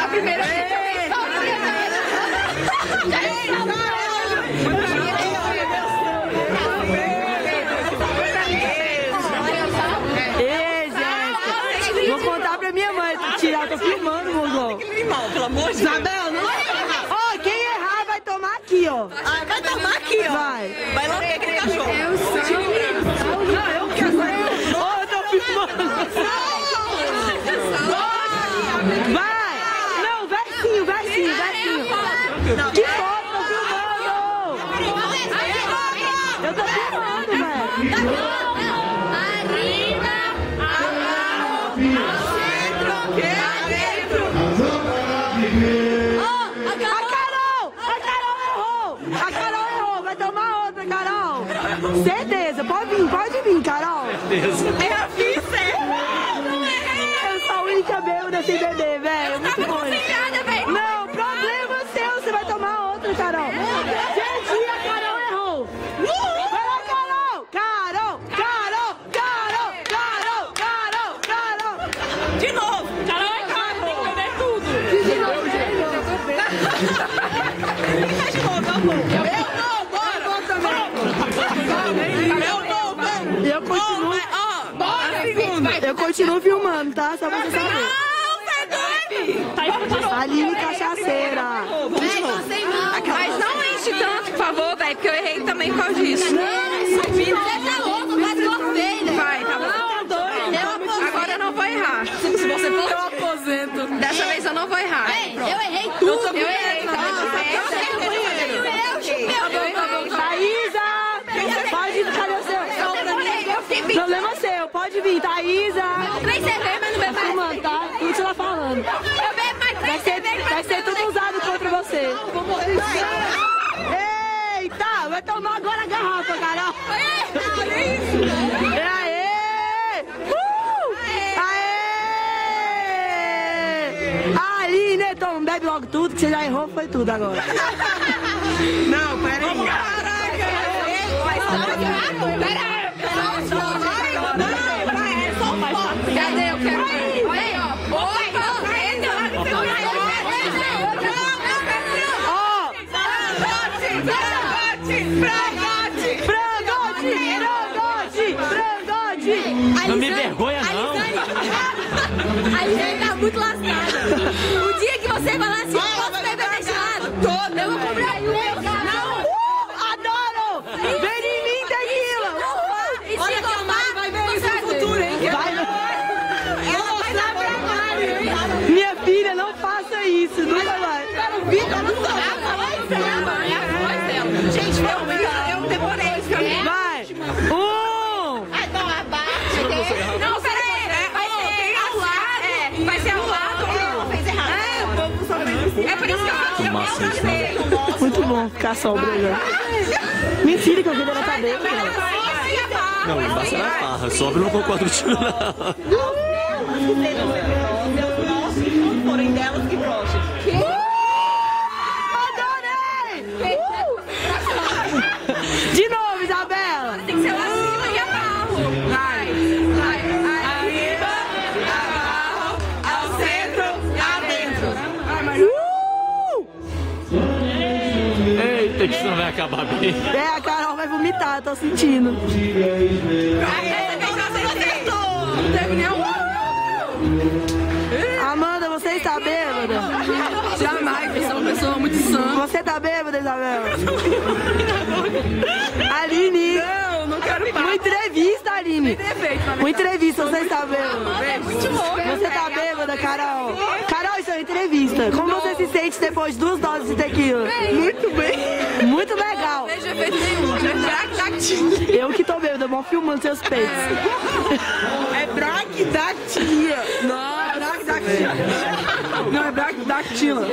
A primeira vez eu vou contar pra minha mãe, tirar, tô filmando, mozão. pelo amor de Deus. Isabel, não? Ó, quem errar vai tomar aqui, ó. Ah, vai tomar aqui, ó. Vai lá ver aquele cachorro. Não, eu quero. Ó, eu tô filmando. Vai! Não, versinho. Que foto, tô filmando! Eu tô filmando, velho. A Carol errou, vai tomar outra, Carol. Certeza, pode vir, Carol. Certeza. Eu fiz certo. Eu sou a única bêbada sem beber, velho. Muito ruim. Não, problema seu, você vai tomar outra, Carol. Gente, a Carol errou. Vai lá, Carol. Carol. De novo. Carol é cara, tem que beber tudo. Quem faz de novo, amor? Eu não, bora. Eu continuo. Eu continuo filmando, tá? Só pra você saber. Aline Cachaceira. Mas não enche tanto, por favor, velho, porque eu errei também por causa disso. Você tá louco, quase gostei, né? Vai, tá bom. Agora eu não vou errar. Se você for, eu aposento. Dessa vez eu não vou errar. Eu errei tudo. Eu errei, tá bom? Thaísa! Pode vir, cadê o seu? Problema seu, pode vir, Thaísa! Três cervejas, mas não bebo mais. Filmando, tá? Tudo que você tá falando. Eu bebo mais três cervejas, Vai ser tudo usado contra você. Eita! Vai tomar agora a garrafa, Carol! Olha isso! Aê! Aê! Aline, então bebe logo tudo, que você já errou, foi tudo agora. Não, peraí. Cadê? Eu quero ver. Olha aí, ó. Frangote! Não me vergonha, não. A gente tá muito lascada. O dia que você falar assim, eu posso beber desse lado, eu vou comprar um. Não! Adoro! Vem em mim, tequila! E se tomar, Vai ver isso no futuro, hein? ela vai dar pra Mari. Minha filha, não faça isso, nunca vai. Gente, eu demorei. Vai! Não, peraí. Vai ser ao lado. Ela fez errado. O povo só fez. É por isso que eu não. Muito bom ficar sóbrio agora. Mentira que eu vi ela tá bêbada. Não, embaça na farra. Sobre não concordo contigo, não. Porém delas que broche. Adorei! De novo, Isabela! Tem que ser lá acima e abaixo. Vai. Arriba, abaixo, ao centro, adentro. Eita, que isso não vai acabar bem. É, a Carol vai vomitar, tô sentindo. Não teve nenhum. Amanda, você está bêbada? Jamais, eu sou uma pessoa muito sã. Você tá bêbada, Isabela? Aline! Não quero papo. Uma entrevista, Aline! Uma entrevista, você está bêbada? É muito louco. Você tá bêbada, Carol? Carol, isso é uma entrevista. Como você se sente depois de 2 doses de tequila? Muito bem. Muito legal. Não vejo efeito nenhum. Eu que tô bêbada, vou filmando seus peitos. É bracdactia. Não, bracdactia. Não, é bracdactila.